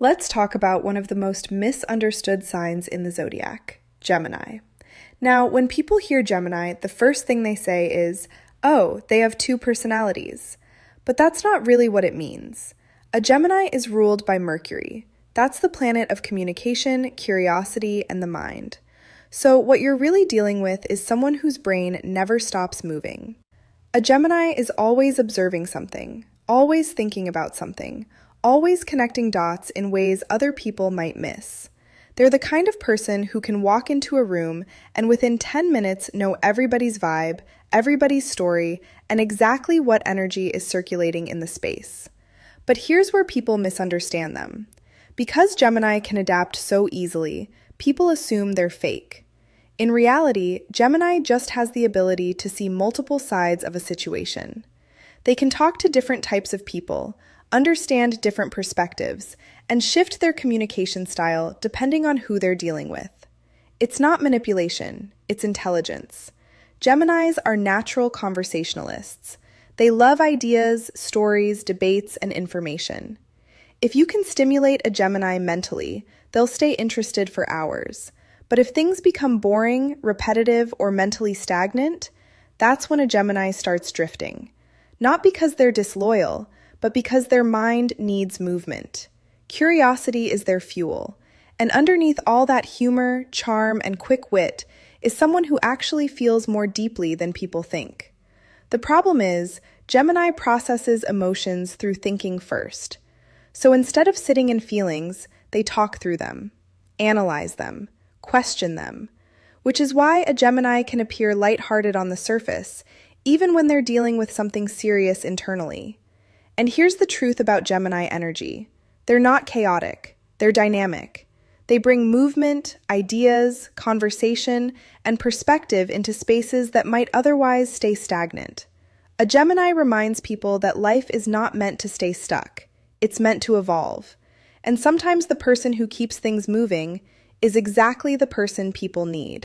Let's talk about one of the most misunderstood signs in the zodiac, Gemini. Now, when people hear Gemini, the first thing they say is, oh, they have two personalities. But that's not really what it means. A Gemini is ruled by Mercury. That's the planet of communication, curiosity, and the mind. So, what you're really dealing with is someone whose brain never stops moving. A Gemini is always observing something, always thinking about something, always connecting dots in ways other people might miss. They're the kind of person who can walk into a room and within 10 minutes know everybody's vibe, everybody's story, and exactly what energy is circulating in the space. But here's where people misunderstand them. Because Gemini can adapt so easily, people assume they're fake. In reality, Gemini just has the ability to see multiple sides of a situation. They can talk to different types of people, understand different perspectives, and shift their communication style depending on who they're dealing with. It's not manipulation, it's intelligence. Geminis are natural conversationalists. They love ideas, stories, debates, and information. If you can stimulate a Gemini mentally, they'll stay interested for hours. But if things become boring, repetitive, or mentally stagnant, that's when a Gemini starts drifting. Not because they're disloyal, but because their mind needs movement. Curiosity is their fuel, and underneath all that humor, charm, and quick wit is someone who actually feels more deeply than people think. The problem is, Gemini processes emotions through thinking first. So instead of sitting in feelings, they talk through them, analyze them, question them, which is why a Gemini can appear lighthearted on the surface, even when they're dealing with something serious internally. And here's the truth about Gemini energy. They're not chaotic, they're dynamic. They bring movement, ideas, conversation, and perspective into spaces that might otherwise stay stagnant. A Gemini reminds people that life is not meant to stay stuck. It's meant to evolve. And sometimes the person who keeps things moving is exactly the person people need.